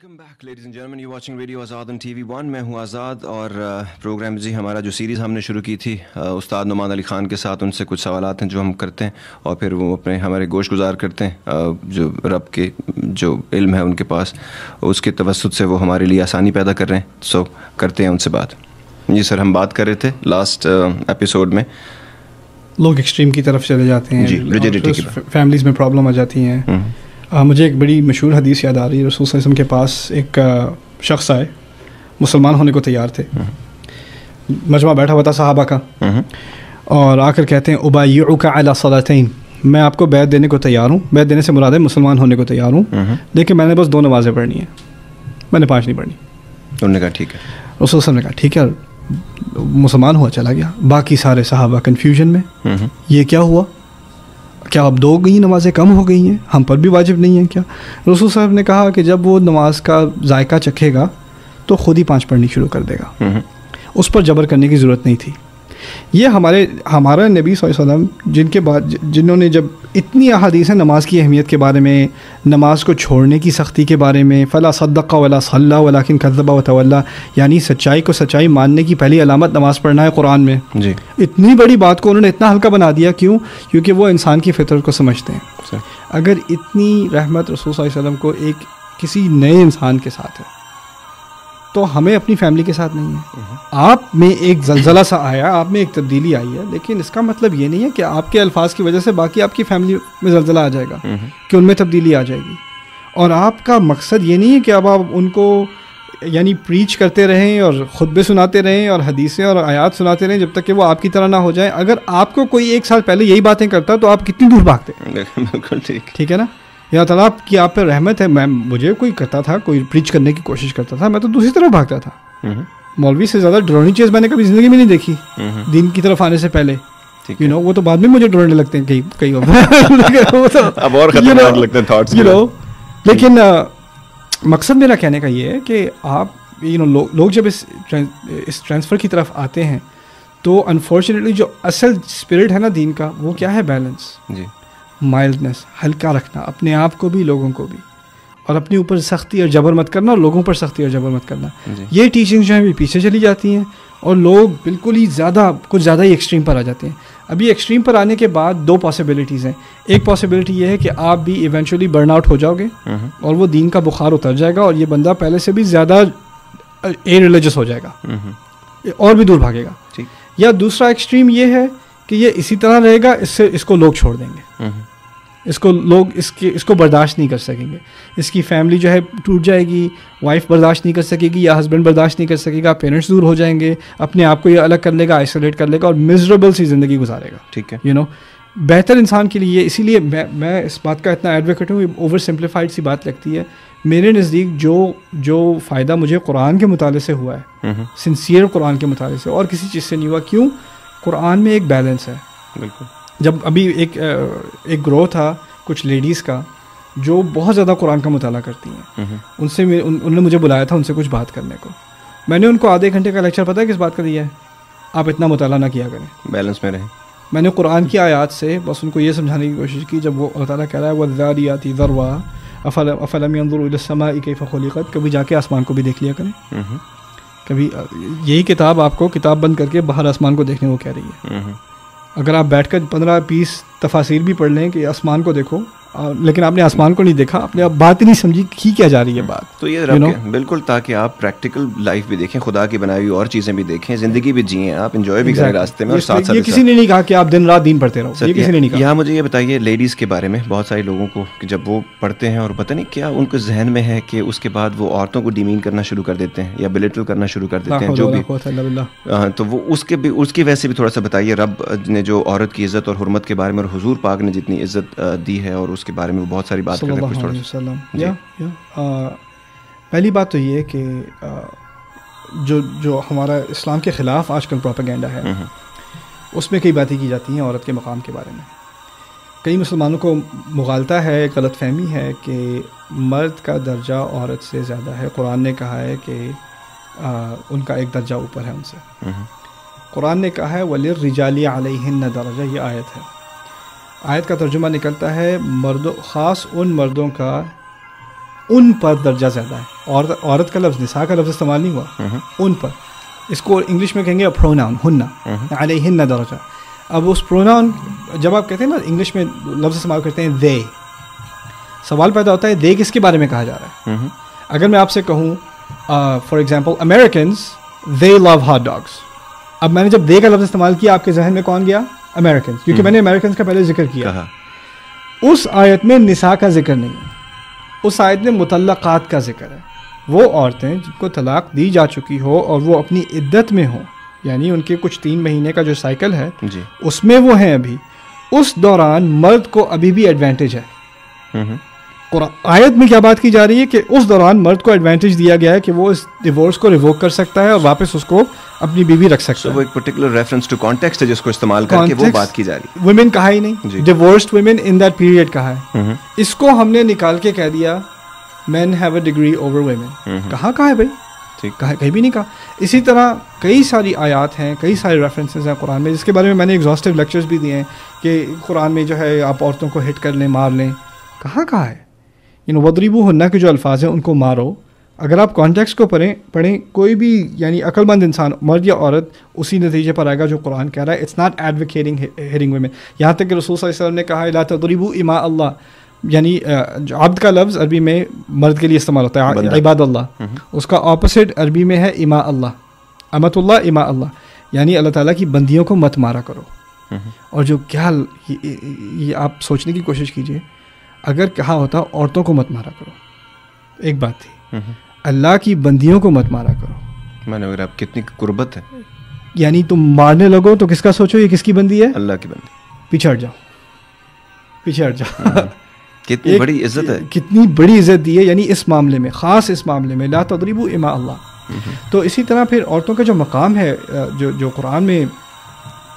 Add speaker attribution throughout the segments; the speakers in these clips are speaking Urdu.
Speaker 1: Welcome back ladies and gentlemen, you watching radio Azad on T V 1. میں ہوں آزاد اور پروگرام جی ہمارا جو سیریز ہم نے شروع کی تھی استاد نعمان علی خان کے ساتھ، ان سے کچھ سوالات ہیں جو ہم کرتے ہیں اور پھر وہ اپنے ہمارے گوش گزار کرتے ہیں جو رب کے جو علم ہے ان کے پاس، اس کے توسط سے وہ ہمارے لیے آسانی پیدا کر رہے ہیں. سو کرتے ہیں ان سے بات. جی سر، ہم بات کر رہے تھے لاسٹ ایپیسوڈ میں
Speaker 2: لوگ ایکسٹریم کی طرف چلے جاتے ہیں،
Speaker 1: جی ریجیڈیٹی کی
Speaker 2: فیملیز میں پرابلم آ جاتی ہیں. مجھے ایک بڑی مشہور حدیث یاد آ رہی ہے. رسول صلی اللہ علیہ وسلم کے پاس ایک شخص آئے، مسلمان ہونے کو تیار تھے، مجمع بیٹھا ہوا تھا صحابہ کا، اور آ کر کہتے ہیں ابایعک علی صلاتین، میں آپ کو بیعت دینے کو تیار ہوں. بیعت دینے سے مراد ہے مسلمان ہونے کو تیار ہوں، لیکن میں نے بس 2 نمازیں پڑھنی ہیں، میں نے 5 نہیں پڑھنی. انہوں نے
Speaker 1: کہا ٹھیک ہے.
Speaker 2: رسول صلی اللہ علیہ وسلم نے کہا ٹھیک ہے، مسلمان ہوا چلا گیا. باقی سارے صحابہ کنفیوژن میں، یہ کیا ہوا؟ کیا اب 2 نمازیں کم ہو گئی ہیں؟ ہم پر بھی واجب نہیں ہیں کیا؟ رسول صاحب نے کہا کہ جب وہ نماز کا ذائقہ چکھے گا تو خود ہی 5 پڑھنی شروع کر دے گا. اس پر جبر کرنے کی ضرورت نہیں تھی. یہ ہمارا نبی صلی اللہ علیہ وسلم جنہوں نے جب اتنی احادیث ہیں نماز کی اہمیت کے بارے میں، نماز کو چھوڑنے کی سختی کے بارے میں، فلا صدق ولا صلی ولکن کذب وتولی، یعنی سچائی کو سچائی ماننے کی پہلی علامت نماز پڑھنا ہے قرآن میں. جی اتنی بڑی بات کو انہوں نے اتنا ہلکا بنا دیا. کیوں؟ کیونکہ وہ انسان کی فطرت کو سمجھتے ہیں. اگر اتنی رحمت رسول صلی اللہ علیہ وسلم کو ایک کسی نئے انسان کے ساتھ ہے تو ہمیں اپنی فیملی کے ساتھ نہیں ہے. آپ میں ایک زلزلہ سا آیا، آپ میں ایک تبدیلی آئی ہے، لیکن اس کا مطلب یہ نہیں ہے کہ آپ کے الفاظ کی وجہ سے باقی آپ کی فیملی میں زلزلہ آ جائے گا، کہ ان میں تبدیلی آ جائے گی. اور آپ کا مقصد یہ نہیں ہے کہ اب آپ ان کو یعنی پریچ کرتے رہیں اور خطبے سناتے رہیں اور حدیثیں اور آیات سناتے رہیں جب تک کہ وہ آپ کی طرح نہ ہو جائیں. اگر آپ کو کوئی 1 سال پہلے یہی باتیں کرتا تو آپ کتنی دور بھاگتے.
Speaker 1: بالکل ٹھیک
Speaker 2: ہے نا. یا تعالیٰ کی آپ پہ رحمت ہے. مجھے کوئی کرتا تھا، کوئی پریچ کرنے کی کوشش کرتا تھا، میں تو دوسری طرف بھاگتا تھا. مولوی سے زیادہ ڈرونی چیز میں نے کبھی زندگی میں نہیں دیکھی دین کی طرف آنے سے پہلے. وہ تو بعد میں مجھے ڈرونے لگتے ہیں کئی لیکن مقصد میرا کہنے کا یہ ہے کہ آپ لوگ جب اس ٹرانسفر کی طرف آتے ہیں تو انفارچونیٹلی جو اصل اسپرٹ ہے نا دین کا، وہ کیا ہے؟ بیلنس، مائلڈنس، ہلکا رکھنا اپنے آپ کو بھی لوگوں کو بھی، اور اپنے اوپر سختی اور جبر مت کرنا اور لوگوں پر سختی اور جبر مت کرنا. یہ ٹیچنگ جو ہیں پیچھے چلی جاتی ہیں اور لوگ بالکل ہی کچھ زیادہ ہی ایکسٹریم پر آ جاتے ہیں. ابھی ایکسٹریم پر آنے کے بعد 2 پاسبلٹیز ہیں. ایک پاسبلٹی یہ ہے کہ آپ بھی ایونچولی برن آؤٹ ہو جاؤ گے اور وہ دین کا بخار اتر جائے گا اور یہ بندہ پہلے سے بھی زیادہ ریلیجس ہو جائے گا اور بھی دور بھاگے گا. یا دوسرا ایکسٹریم یہ ہے کہ یہ اسی طرح رہے گا، اس کو لوگ چھوڑ دیں گے، اس کو لوگ اس کو برداشت نہیں کر سکیں گے. اس کی فیملی جو ہے ٹوٹ جائے گی، وائف برداشت نہیں کر سکے گی یا ہسبینڈ برداشت نہیں کر سکے گا، پیرنٹس دور ہو جائیں گے، اپنے آپ کو یہ الگ کر لے گا، آئسولیٹ کر لے گا اور میزریبل سی زندگی گزارے گا. ٹھیک ہے، بہتر انسان کے لیے. اسی لیے میں اس بات کا اتنا ایڈوکیٹ ہوں. اوور سمپلیفائڈ سی بات لگتی ہے میرے نزدیک. جو فائدہ مجھے قرآن کے مطالعے سے ہوا ہے، سنسیئر قرآن کے مطالعے سے، اور کسی چیز سے نہیں ہوا. کیوں؟ قرآن میں ایک بیلنس ہے. بالکل. جب ابھی ایک گروہ تھا کچھ لیڈیز کا جو بہت زیادہ قرآن کا مطالعہ کرتی ہیں، انہوں نے مجھے بلایا تھا ان سے کچھ بات کرنے کو. میں نے ان کو آدھے گھنٹے کا لیکچر پتہ ہے کس بات کا دیا ہے؟ آپ اتنا مطالعہ نہ کیا کریں،
Speaker 1: بیلنس میں رہیں.
Speaker 2: میں نے قرآن کی آیات سے بس ان کو یہ سمجھانے کی کوشش کی. جب وہ اللہ تعالیٰ کہہ رہا ہے وَالذَّارِيَاتِ ذَرْوًا أَفَلَمْ يَنظُرُوا إِلَى السَّمَاءِ كَيْفَ خُلِقَتْ، کبھی جا کے آسمان کو بھی دیکھ لیا کریں. کبھی یہی کتاب آپ کو کتاب بند کر کے باہر آسمان کو دیکھنے کو کہہ رہی ہے. اگر آپ بیٹھ کر 15-20 تفاسیر بھی پڑھ لیں کہ آسمان کو دیکھو، لیکن آپ نے آسمان کو نہیں دیکھا، آپ نے اب بات ہی نہیں سمجھی کی کیا جا رہی ہے بات. تو یہ
Speaker 1: بالکل، تاکہ آپ پریکٹیکل لائف بھی دیکھیں، خدا کی بنائی ہوئی اور چیزیں بھی دیکھیں، زندگی بھی جئیں، آپ انجوائے بھی کریں راستے میں. اور ساتھ ساتھ
Speaker 2: یہ کسی نے نہیں کہا کہ آپ دن رات دین پڑھتے رہو، یہ کسی نے نہیں کہا.
Speaker 1: یہاں مجھے یہ بتائیے لیڈیز کے بارے میں، بہت سارے لوگوں کو کہ جب وہ پڑھتے ہیں اور پتہ نہیں کیا ان کے ذہن میں ہے کہ اس کے بعد وہ عورتوں کو ڈیمین کرنا شروع کر دیتے ہیں یا بلیٹل کرنا شروع کر دیتے ہیں، جو بھی. تو وہ اس کی وجہ سے بھی تھوڑا سا بتائیے. رب نے جو عورت کی عزت اور حرمت کے بارے میں اور حضور پاک نے جتنی عزت دی ہے اور اس کے بارے میں بہت ساری بات کرتے ہیں.
Speaker 2: پہلی بات تو یہ کہ جو ہمارا اسلام کے خلاف آج کل پروپیگنڈا ہے، اس میں کئی باتیں کی جاتی ہیں عورت کے مقام کے بارے میں. کئی مسلمانوں کو مغالطہ ہے، غلط فہمی ہے کہ مرد کا درجہ عورت سے زیادہ ہے. قرآن نے کہا ہے کہ ان کا ایک درجہ اوپر ہے ان سے. قرآن نے کہا ہے وَلِلرِّجَالِ عَلَيْهِنَّ درجہ، یہ آیت ہے. آیت کا ترجمہ نکلتا ہے خاص ان مردوں کا ان پر درجہ زیادہ ہے. عورت کا لفظ نساء کا لفظ استعمال نہیں ہوا, ان پر. اس کو انگلش میں کہیں گے پروناؤن, ہننا, علیہن درجہ. اب اس پروناؤن جب آپ کہتے ہیں نا انگلش میں لفظ استعمال کرتے ہیں دے, سوال پیدا ہوتا ہے دے کس کے بارے میں کہا جا رہا ہے. اگر میں آپ سے کہوں for example Americans they love hot dogs, اب میں نے جب دے کا لفظ استعمال کیا آپ کے ذہن میں کون گیا؟ امیریکنز, کیونکہ میں نے امیریکنز کا پہلے ذکر کیا. اس آیت میں نساء کا ذکر نہیں ہے, اس آیت میں مطلقات کا ذکر ہے. وہ عورتیں جن کو طلاق دی جا چکی ہو اور وہ اپنی عدت میں ہوں, یعنی ان کے کچھ 3 مہینے کا جو سائیکل ہے اس میں وہ ہیں ابھی, اس دوران مرد کو ابھی بھی ایڈوانٹیج ہے. آیت میں کیا بات کی جا رہی ہے کہ اس دوران مرد کو ایڈوانٹیج دیا گیا ہے کہ وہ اس ڈیورس کو ریووک کر سکتا ہے اور واپس اس کو اپنی بیوی رکھ سکتا ہے.
Speaker 1: وہ ایک پرٹیکولر ریفرنس ٹو کانٹیکسٹ ہے جس کو استعمال کر کے وہ بات کی جا رہی ہے.
Speaker 2: ویمن کہا ہی نہیں, divorced women in that period کہا ہے. اس کو ہم نے نکال کے کہہ دیا man have a degree over women. کہاں ہے بھائی, کہیں بھی نہیں کہا. اسی طرح کئی ساری آیات ہیں, کئی سارے ریفرنسز ہیں قرآن میں جس کے بارے میں نے ایگزاسٹیو لیکچرز بھی دیے ہیں کہ قرآن میں جو ہے آپ عورتوں کو ہٹ کر لیں, مار لیں. کہاں ہے وَضْرِبُوهُنَّ ہننا کے جو الفاظ ہیں ان کو مارو. اگر آپ کانٹیکسٹ کو پڑھیں کوئی بھی یعنی عقل مند انسان مرد یا عورت اسی نتیجے پر آئے گا جو قرآن کہہ رہا ہے. It's not advocating hearing women. یہاں تک کہ رسول صلی اللہ علیہ وسلم نے کہا لا تضربوا اماء اللہ, یعنی عبد کا لفظ عربی میں مرد کے لیے استعمال ہوتا ہے, عباد اللہ. اس کا اپوزٹ عربی میں ہے اماء اللہ, امت اللہ اماء اللہ, یعنی اللہ تعالیٰ کی بندیوں کو مت مارا کرو. اور جو کیا یہ آپ سوچنے کی کوشش کیجئے, اگر کہا ہوتا عورتوں کو مت مارا کرو ایک بات تھی, اللہ کی بندیوں کو مت مارا کرو.
Speaker 1: میں نے آپ کتنی قربت ہے,
Speaker 2: یعنی تم مارنے لگو تو کس کا سوچو یہ کس کی بندی ہے؟
Speaker 1: اللہ کی بندی. پیچھے
Speaker 2: ہٹ جاؤ.
Speaker 1: کتنی بڑی عزت ہے,
Speaker 2: کتنی بڑی عزت دی ہے, یعنی اس معاملے میں, خاص اس معاملے میں لا تضربوا اماء اللہ. تو اسی طرح پھر عورتوں کا جو مقام ہے جو قرآن میں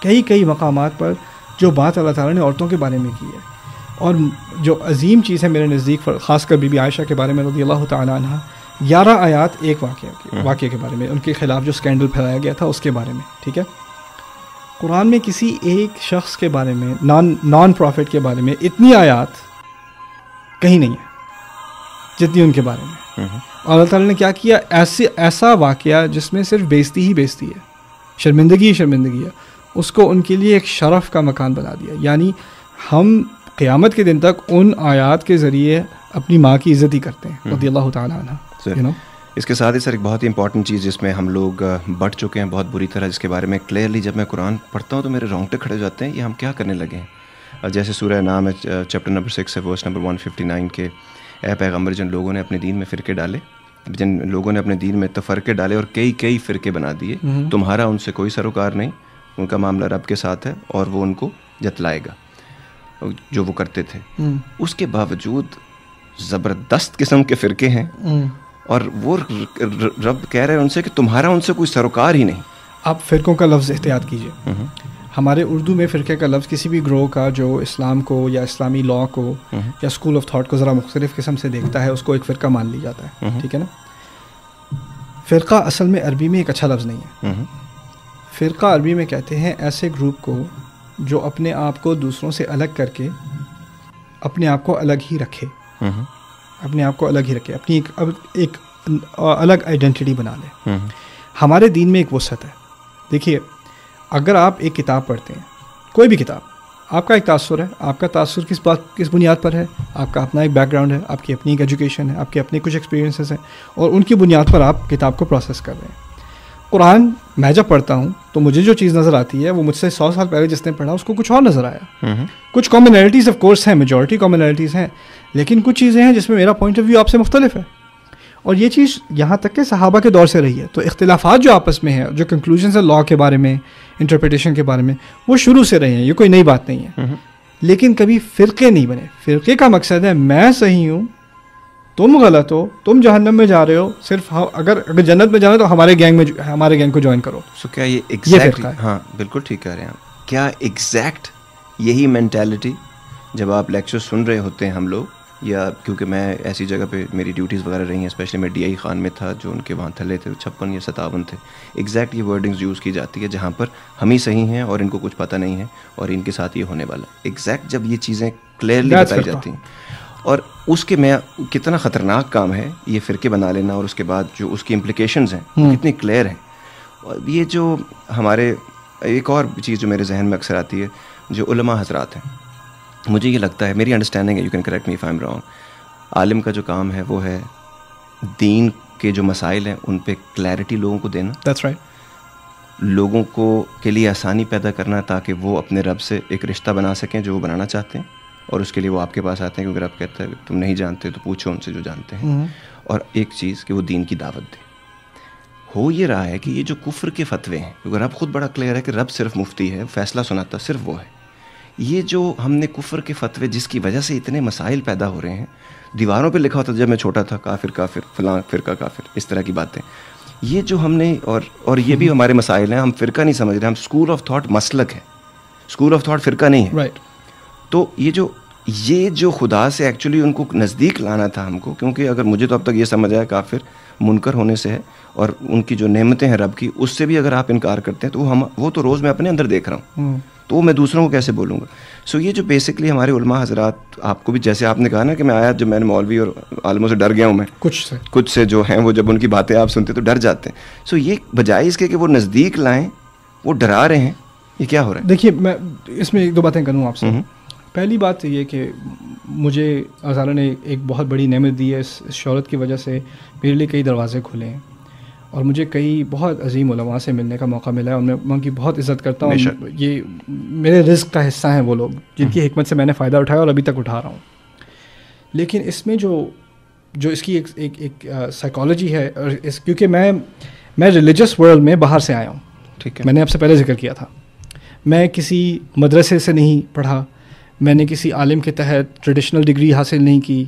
Speaker 2: کئی مقامات پر جو بات اللہ تعالیٰ نے عورتوں کے بارے میں کی ہے, اور جو عظیم چیز ہے میرے نزدیک خاص کر بی بی عائشہ کے بارے میں رضی اللہ تعالیٰ عنہ, 11 آیات ایک واقعے کے بارے میں, ان کے خلاف جو اسکینڈل پھیلایا گیا تھا اس کے بارے میں. ٹھیک ہے, قرآن میں کسی ایک شخص کے بارے میں, نان پروفٹ کے بارے میں اتنی آیات کہیں نہیں ہے جتنی ان کے بارے میں. اور اللہ تعالیٰ نے کیا کیا, ایسا واقعہ جس میں صرف بےزتی ہے, شرمندگی ہے, اس کو ان کے لیے ایک شرف کا مکان بنا دیا. یعنی ہم قیامت کے دن تک ان آیات کے ذریعے اپنی ماں کی عزت ہی کرتے ہیں رضی اللہ تعالیٰ عنہ.
Speaker 1: اس کے ساتھ ہی سر ایک بہت ہی امپورٹنٹ چیز جس میں ہم لوگ بٹ چکے ہیں بہت بری طرح, جس کے بارے میں کلیئرلی جب میں قرآن پڑھتا ہوں تو میرے رونگٹے کھڑے ہو جاتے ہیں, یہ ہم کیا کرنے لگے ہیں. جیسے سورہ نام ہے چیپٹر نمبر 6 ہے ورس نمبر 159 کے, اے پیغمبر جن لوگوں نے اپنے دین میں فرقے ڈالے, جن لوگوں نے اپنے دین میں تفرقے ڈالے اور کئی فرقے بنا دیے, تمہارا ان سے کوئی سروکار نہیں, ان کا معاملہ رب کے ساتھ ہے اور وہ ان کو جتلائے گا جو وہ کرتے تھے. اس کے باوجود زبردست قسم کے فرقے ہیں اور وہ رب کہہ رہے ہیں ان سے کہ تمہارا ان سے کوئی سروکار ہی نہیں.
Speaker 2: آپ فرقوں کا لفظ احتیاط کیجیے. ہمارے اردو میں فرقے کا لفظ کسی بھی گروہ کا جو اسلام کو یا اسلامی لا کو یا اسکول آف تھاٹ کو ذرا مختلف قسم سے دیکھتا ہے اس کو ایک فرقہ مان لی جاتا ہے. ٹھیک ہے نا, فرقہ اصل میں عربی میں ایک اچھا لفظ نہیں ہے. فرقہ عربی میں کہتے ہیں ایسے گروپ کو جو اپنے آپ کو دوسروں سے الگ کر کے اپنے آپ کو الگ ہی رکھے, اپنی ایک الگ آئیڈینٹی بنا لے. ہمارے دین میں ایک وسعت ہے. دیکھیے, اگر آپ ایک کتاب پڑھتے ہیں, کوئی بھی کتاب, آپ کا ایک تاثر ہے, آپ کا تاثر کس بنیاد پر ہے, آپ کا اپنا ایک بیک گراؤنڈ ہے, آپ کی اپنی ایک ایجوکیشن ہے, آپ کے اپنے کچھ ایکسپیرینسز ہیں, اور ان کی بنیاد پر آپ کتاب کو پروسیس کر رہے ہیں. قرآن میں جب پڑھتا ہوں تو مجھے جو چیز نظر آتی ہے وہ مجھ سے 100 سال پہلے جس نے پڑھا اس کو کچھ اور نظر آیا. کچھ کامنالٹیز آف کورس ہیں, میجورٹی کامنالٹیز ہیں, لیکن کچھ چیزیں ہیں جس میں میرا پوائنٹ آف ویو آپ سے مختلف ہے. اور یہ چیز یہاں تک کہ صحابہ کے دور سے رہی ہے. تو اختلافات جو آپس میں ہیں, جو کنکلوژنس ہیں لا کے بارے میں, انٹرپریٹیشن کے بارے میں, وہ شروع سے رہے ہیں, یہ کوئی نئی بات نہیں ہے. لیکن کبھی فرقے نہیں بنے. فرقے کا مقصد ہے میں صحیح ہوں, تم غلط ہو, تم جہنم میں جا رہے ہو, صرف اگر جنت میں جانا تو ہمارے گینگ کو جوائن کرو.
Speaker 1: سو کیا یہ ایگزیکٹ, ہاں بالکل ٹھیک کہہ رہے ہیں آپ, کیا ایگزیکٹ یہی مینٹیلٹی جب آپ لیکچر سن رہے ہوتے ہیں ہم لوگ, یا کیونکہ میں ایسی جگہ پہ میری ڈیوٹیز وغیرہ رہی ہیں, اسپیشلی میں DI خان میں تھا جو ان کے وہاں تھلے تھے 56 یا 57 تھے, ایگزیکٹ یہ ورڈنگز یوز کی جاتی ہے جہاں پر ہم ہی صحیح ہیں اور ان کو کچھ پتہ نہیں ہے اور ان کے ساتھ یہ ہونے والا. ایگزیکٹ جب یہ چیزیں کلیئرلی بتائی جاتی ہیں. اور اس کے میں کتنا خطرناک کام ہے یہ فرقے بنا لینا, اور اس کے بعد جو اس کی امپلیکیشنز ہیں کتنی کلیئر ہیں. اور یہ جو ہمارے ایک اور چیز جو میرے ذہن میں اکثر آتی ہے, جو علماء حضرات ہیں, مجھے یہ لگتا ہے, میری انڈرسٹینڈنگ ہے, you can correct me if I am wrong, عالم کا جو کام ہے وہ ہے دین کے جو مسائل ہیں ان پہ کلیئرٹی لوگوں کو دینا.
Speaker 2: That's right.
Speaker 1: لوگوں کو کے لیے آسانی پیدا کرنا تاکہ وہ اپنے رب سے ایک رشتہ بنا سکیں جو وہ بنانا چاہتے ہیں, اور اس کے لیے وہ آپ کے پاس آتے ہیں کیونکہ رب کہتا ہے تم نہیں جانتے تو پوچھو ان سے جو جانتے ہیں. اور ایک چیز کہ وہ دین کی دعوت دے. ہو یہ رہا ہے کہ یہ جو کفر کے فتوے ہیں, کیونکہ رب خود بڑا کلیئر ہے کہ رب صرف مفتی ہے, فیصلہ سناتا صرف وہ ہے. یہ جو ہم نے کفر کے فتوے جس کی وجہ سے اتنے مسائل پیدا ہو رہے ہیں, دیواروں پہ لکھا ہوتا تھا جب میں چھوٹا تھا, کافر کافر فلاں فرقہ کافر, اس طرح کی باتیں, یہ جو ہم نے اور یہ بھی ہمارے مسائل ہیں, ہم فرقہ نہیں سمجھ رہے, ہم اسکول آف تھاٹ مسلک ہے, اسکول آف تھاٹ فرقہ نہیں ہے. تو یہ جو خدا سے ایکچولی ان کو نزدیک لانا تھا ہم کو, کیونکہ اگر مجھے تو اب تک یہ سمجھ آیا کافر منکر ہونے سے ہے, اور ان کی جو نعمتیں ہیں رب کی اس سے بھی اگر آپ انکار کرتے ہیں تو وہ تو روز میں اپنے اندر دیکھ رہا ہوں, تو میں دوسروں کو کیسے بولوں گا. سو یہ جو بیسکلی ہمارے علماء حضرات, آپ کو بھی جیسے آپ نے کہا نا کہ میں آیا جب میں نے مولوی اور عالموں سے ڈر گیا ہوں, میں کچھ سے جو ہیں وہ جب ان کی باتیں آپ سنتے تو ڈر جاتے ہیں. سو یہ بجائے اس کے کہ وہ نزدیک لائیں وہ ڈرا رہے ہیں, یہ کیا ہو رہا ہے؟
Speaker 2: دیکھیے میں اس میں ایک دو باتیں کروں آپ سے. پہلی بات یہ کہ مجھے اللہ تعالیٰ نے ایک بہت بڑی نعمت دی ہے, اس شہرت کی وجہ سے میرے لیے کئی دروازے کھلے ہیں, اور مجھے کئی بہت عظیم علماء سے ملنے کا موقع ملا ہے, اور میں ان کی بہت عزت کرتا ہوں. یہ میرے رزق کا حصہ ہیں وہ لوگ جن کی حکمت سے میں نے فائدہ اٹھایا اور ابھی تک اٹھا رہا ہوں. لیکن اس میں جو اس کی ایک سائیکالوجی ہے, اور کیونکہ میں ریلیجس ورلڈ میں باہر سے آیا ہوں, ٹھیک ہے, میں نے آپ سے پہلے ذکر کیا تھا, میں کسی مدرسے سے نہیں پڑھا, میں نے کسی عالم کے تحت ٹریڈیشنل ڈگری حاصل نہیں کی.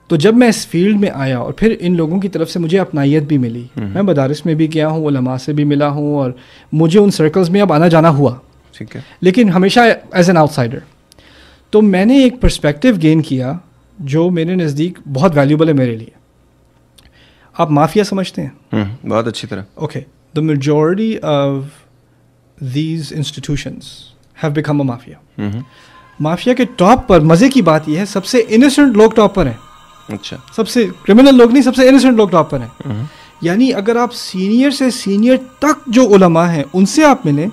Speaker 2: تو جب میں اس فیلڈ میں آیا اور پھر ان لوگوں کی طرف سے مجھے اپنائیت بھی ملی, میں مدارس میں بھی گیا ہوں, علماء سے بھی ملا ہوں, اور مجھے ان سرکلز میں اب آنا جانا ہوا, ٹھیک ہے, لیکن ہمیشہ ایز این آؤٹ سائڈر. تو میں نے ایک پرسپیکٹیو گین کیا جو میرے نزدیک بہت ویلیوبل ہے میرے لیے. آپ مافیا سمجھتے ہیں؟
Speaker 1: بہت اچھی طرح.
Speaker 2: Okay, the majority of these institutions have become a mafia. Mafia کے ٹاپ پر مزے کی بات یہ ہے سب سے انوسنٹ لوگ ٹاپ پر ہیں.
Speaker 1: اچھا,
Speaker 2: سب سے کرمنل لوگ نہیں, سب سے انوسنٹ لوگ ٹاپ پر ہیں. یعنی اگر آپ سینئر سے سینئر تک جو علماء ہیں ان سے آپ ملیں,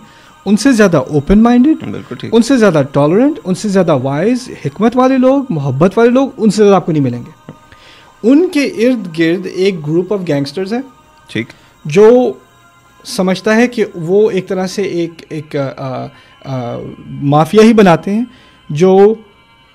Speaker 2: ان سے زیادہ اوپن مائنڈیڈ, ان سے زیادہ ٹالرنٹ, ان سے زیادہ وائز, حکمت والے لوگ, محبت والے لوگ, ان سے زیادہ آپ کو نہیں ملیں گے. ان کے ارد گرد ایک گروپ آف گینگسٹرز ہیں, ٹھیک, جو سمجھتا ہے کہ وہ ایک طرح سے ایک مافیا ہی بناتے ہیں, جو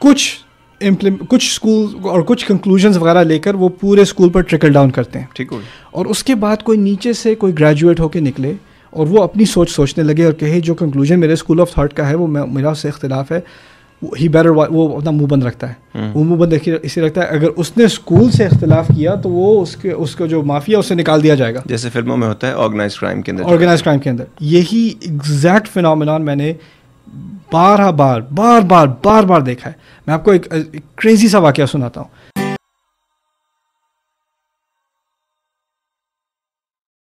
Speaker 2: کچھ اسکول اور کچھ کنکلوژنز وغیرہ لے کر وہ پورے اسکول پر ٹرکل ڈاؤن کرتے ہیں, ٹھیک, اور اس کے بعد کوئی نیچے سے کوئی گریجویٹ ہو کے نکلے اور وہ اپنی سوچنے لگے اور کہے جو کنکلوژن میرے اسکول آف تھاٹ کا ہے وہ میرا اس سے اختلاف ہے, ہی بیٹر, وہ اپنا منہ بند رکھتا ہے. وہ منہ بند اسی رکھتا ہے, اگر اس نے اسکول سے اختلاف کیا تو وہ اس کو جو مافیا اس سے نکال دیا جائے گا, جیسے
Speaker 1: فلموں میں ہوتا ہے آرگنائزڈ کرائم
Speaker 2: کے اندر. یہی ایگزیکٹ فینومینون میں نے بار بار دیکھا ہے. میں آپ کو ایک کریزی سا واقعہ سناتا ہوں.